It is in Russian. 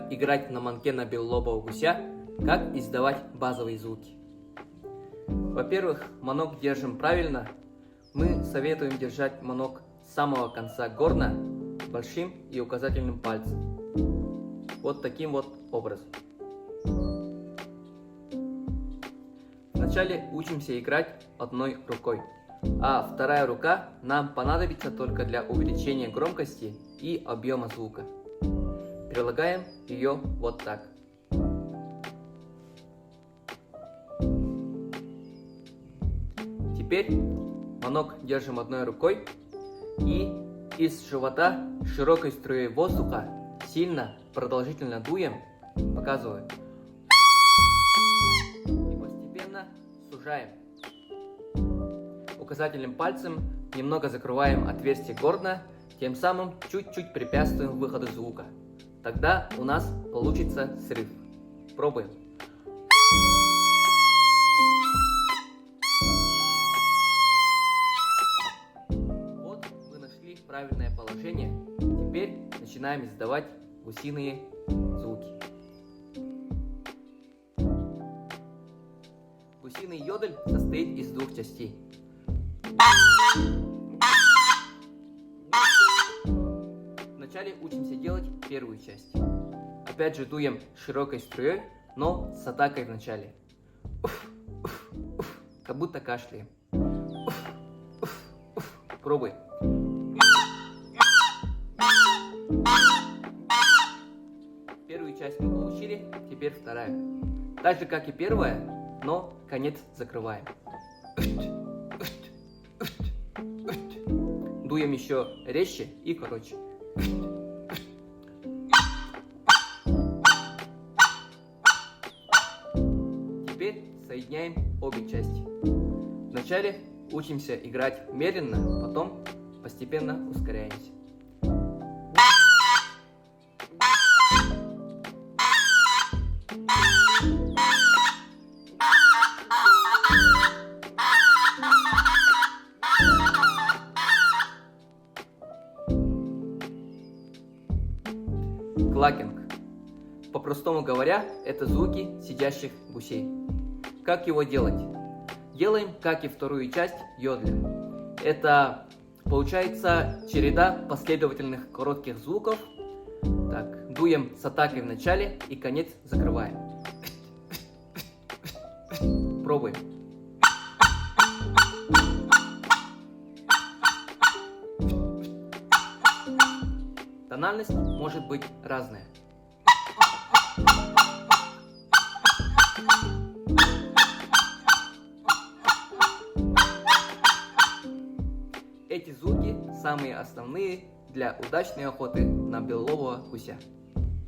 как играть на манке на белолобого гуся, как издавать базовые звуки. Во-первых, манок держим правильно. Мы советуем держать манок с самого конца горна большим и указательным пальцем. Вот таким вот образом. Вначале учимся играть одной рукой, а вторая рука нам понадобится только для увеличения громкости и объема звука. Прилагаем ее вот так. Теперь манок держим одной рукой и из живота широкой струей воздуха сильно, продолжительно дуем, показываю, и постепенно сужаем. Указательным пальцем немного закрываем отверстие горна, тем самым чуть-чуть препятствуем выходу звука. Тогда у нас получится срыв. Пробуем. Вот мы нашли правильное положение. Теперь начинаем издавать гусиные звуки. Гусиный йодль состоит из двух частей. Вначале учимся делать первую часть. Опять же дуем широкой струей, но с атакой в начале. Как будто кашляем. Пробуй. Первую часть мы получили, теперь вторая. Так же как и первая, но конец закрываем. Дуем еще резче и короче. Теперь соединяем обе части. Вначале учимся играть медленно, потом постепенно ускоряемся. Клакинг. По-простому говоря, это звуки сидящих гусей. Как его делать? Делаем, как и вторую часть йодля. Это получается череда последовательных коротких звуков. Так, дуем с атакой в начале и конец закрываем. Пробуем. Тональность может быть разная. Эти звуки самые основные для удачной охоты на белолобого гуся.